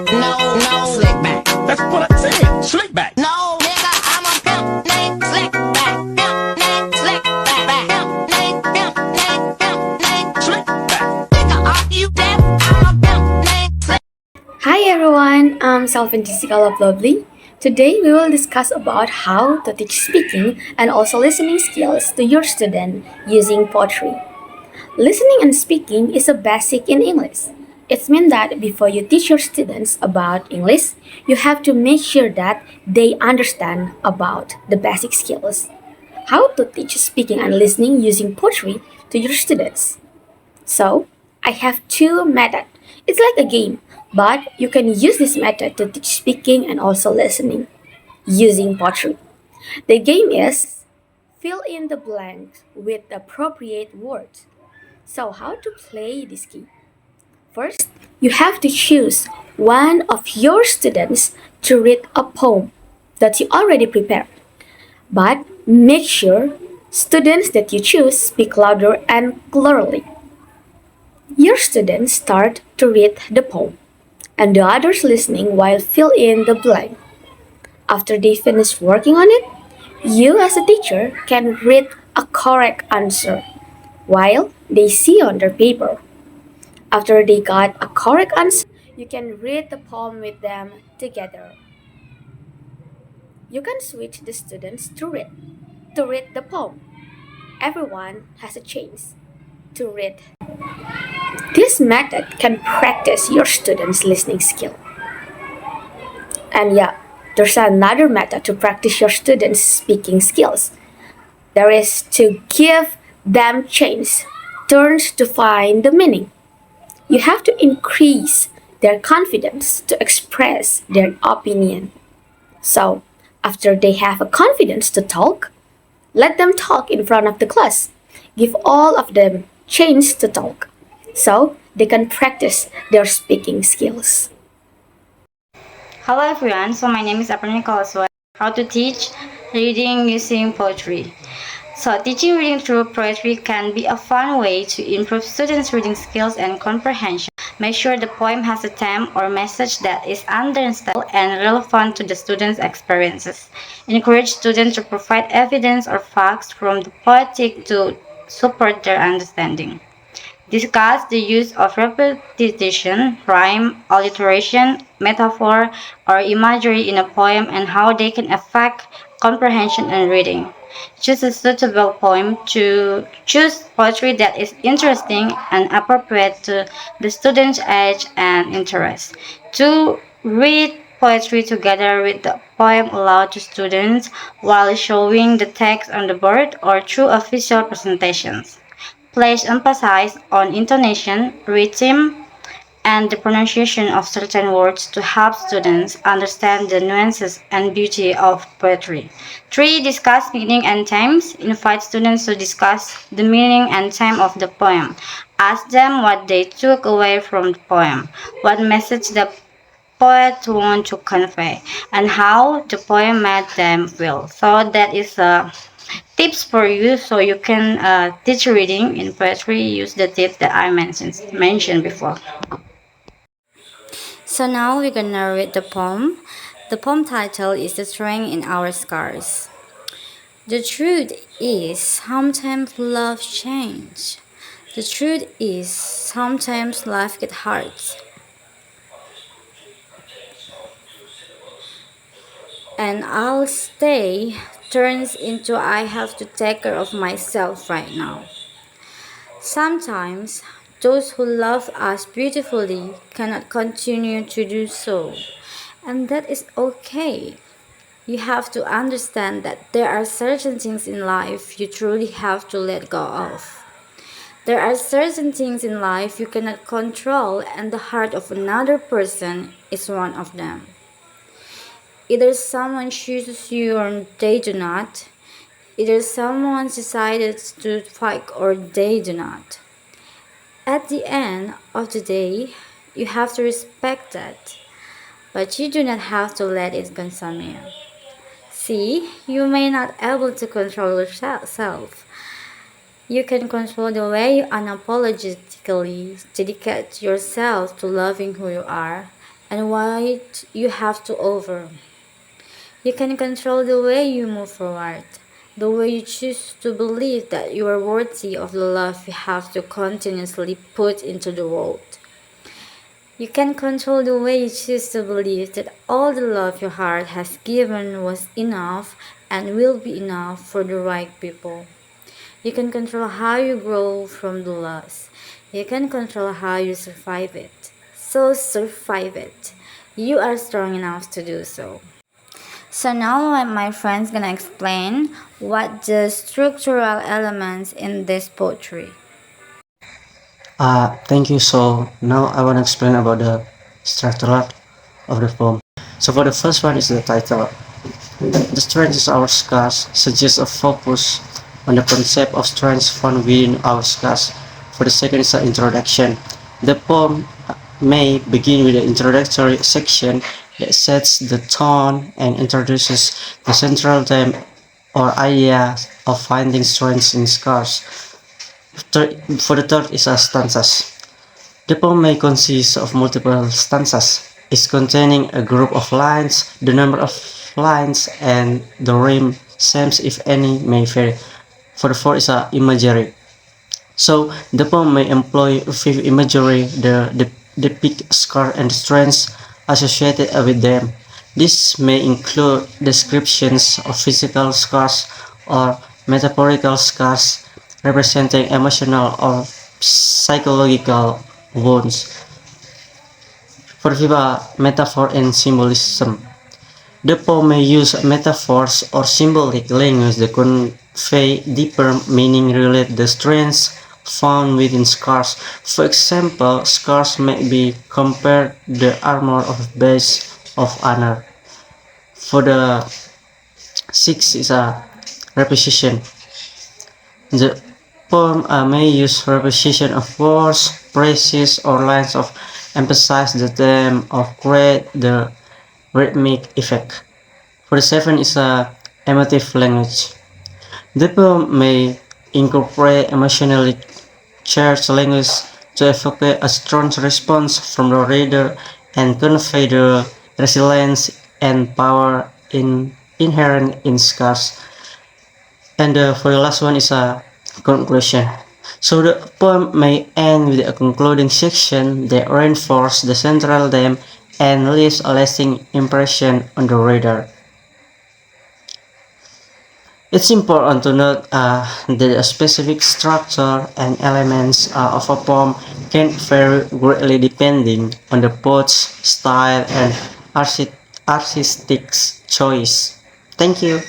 No, slick back. That's what I said. Slick back. No, nigga, I'm a pimp named Slick Back. Pimp named Slick Back. Pimp named Slick back. Nigga, are you deaf? I'm a pimp named Slick. Hi everyone, I'm Selfin Loblobly. Today we will discuss about how to teach speaking and also listening skills to your student using poetry. Listening and speaking is a basic in English. It means that before you teach your students about English, you have to make sure that they understand about the basic skills. How to teach speaking and listening using poetry to your students. So, I have two methods. It's like a game, but you can use this method to teach speaking and also listening using poetry. The game is fill in the blanks with the appropriate words. So, how to play this game? First, you have to choose one of your students to read a poem that you already prepared. But make sure students that you choose speak louder and clearly. Your students start to read the poem, and the others listening while fill in the blank. After they finish working on it, you as a teacher can read a correct answer while they see on their paper. After they got a correct answer, you can read the poem with them together. You can switch the students to read the poem. Everyone has a chance to read. This method can practice your students' listening skill. And yeah, there's another method to practice your students' speaking skills. There is to give them chance, turns to find the meaning. You have to increase their confidence to express their opinion. So, after they have a confidence to talk, let them talk in front of the class. Give all of them chance to talk so they can practice their speaking skills. Hello everyone, so my name is Apriani Kalasuat. How to teach reading using poetry. So teaching reading through poetry can be a fun way to improve students' reading skills and comprehension. Make sure the poem has a theme or message that is understandable and relevant to the students' experiences. Encourage students to provide evidence or facts from the poetic to support their understanding. Discuss the use of repetition, rhyme, alliteration, metaphor, or imagery in a poem and how they can affect comprehension and reading. Choose a suitable poem to choose poetry that is interesting and appropriate to the student's age and interest. To read poetry together with the poem aloud to students while showing the text on the board or through official presentations. Place emphasis on intonation, rhythm, and the pronunciation of certain words to help students understand the nuances and beauty of poetry. 3. Discuss meaning and themes. Invite students to discuss the meaning and theme of the poem. Ask them what they took away from the poem, what message the poet wanted to convey, and how the poem made them feel. So that is a tips for you so you can teach reading in poetry. Use the tips that I mentioned before. So now we're gonna read the poem. The poem title is The Strength in Our Scars. The truth is sometimes love change. The truth is sometimes life gets hard. And I'll stay turns into I have to take care of myself right now. Sometimes those who love us beautifully cannot continue to do so, and that is okay. You have to understand that there are certain things in life you truly have to let go of. There are certain things in life you cannot control, and the heart of another person is one of them. Either someone chooses you or they do not. Either someone decided to fight or they do not. At the end of the day, you have to respect that, but you do not have to let it consume you. See, you may not able to control yourself. You can control the way you unapologetically dedicate yourself to loving who you are and what you have to offer. You can control the way you move forward, the way you choose to believe that you are worthy of the love you have to continuously put into the world. You can control the way you choose to believe that all the love your heart has given was enough and will be enough for the right people. You can control how you grow from the loss. You can control how you survive it. So survive it. You are strong enough to do so. So now my friend's gonna explain what the structural elements in this poetry. Thank you. So now I want to explain about the structure of the poem. So for the first one is the title. The strength is our scars suggests a focus on the concept of strength found within our scars. For the second is the introduction. The poem may begin with the introductory section that sets the tone and introduces the central theme or idea of finding strength in scars. For the third is a stanzas. The poem may consist of multiple stanzas, each containing a group of lines. The number of lines and the rhyme schemes, if any, may vary. For the fourth is a imagery. So the poem may employ vivid imagery that depict scars and strengths associated with them. This may include descriptions of physical scars or metaphorical scars representing emotional or psychological wounds. For the metaphor and symbolism. The poem may use metaphors or symbolic language that convey deeper meaning related to the strengths found within scars. For example, scars may be compared to the armor of badge of honor. For the sixth is a repetition. The poem may use repetition of words, phrases, or lines of emphasize the theme of create the rhythmic effect. For the seventh is a emotive language. The poem may incorporate emotionally charged language to evoke a strong response from the reader and convey the resilience and power inherent in scars. And for the last one is a conclusion. So the poem may end with a concluding section that reinforces the central theme and leaves a lasting impression on the reader. It's important to note that a specific structure and elements of a poem can vary greatly depending on the poet's style and artistic choice. Thank you.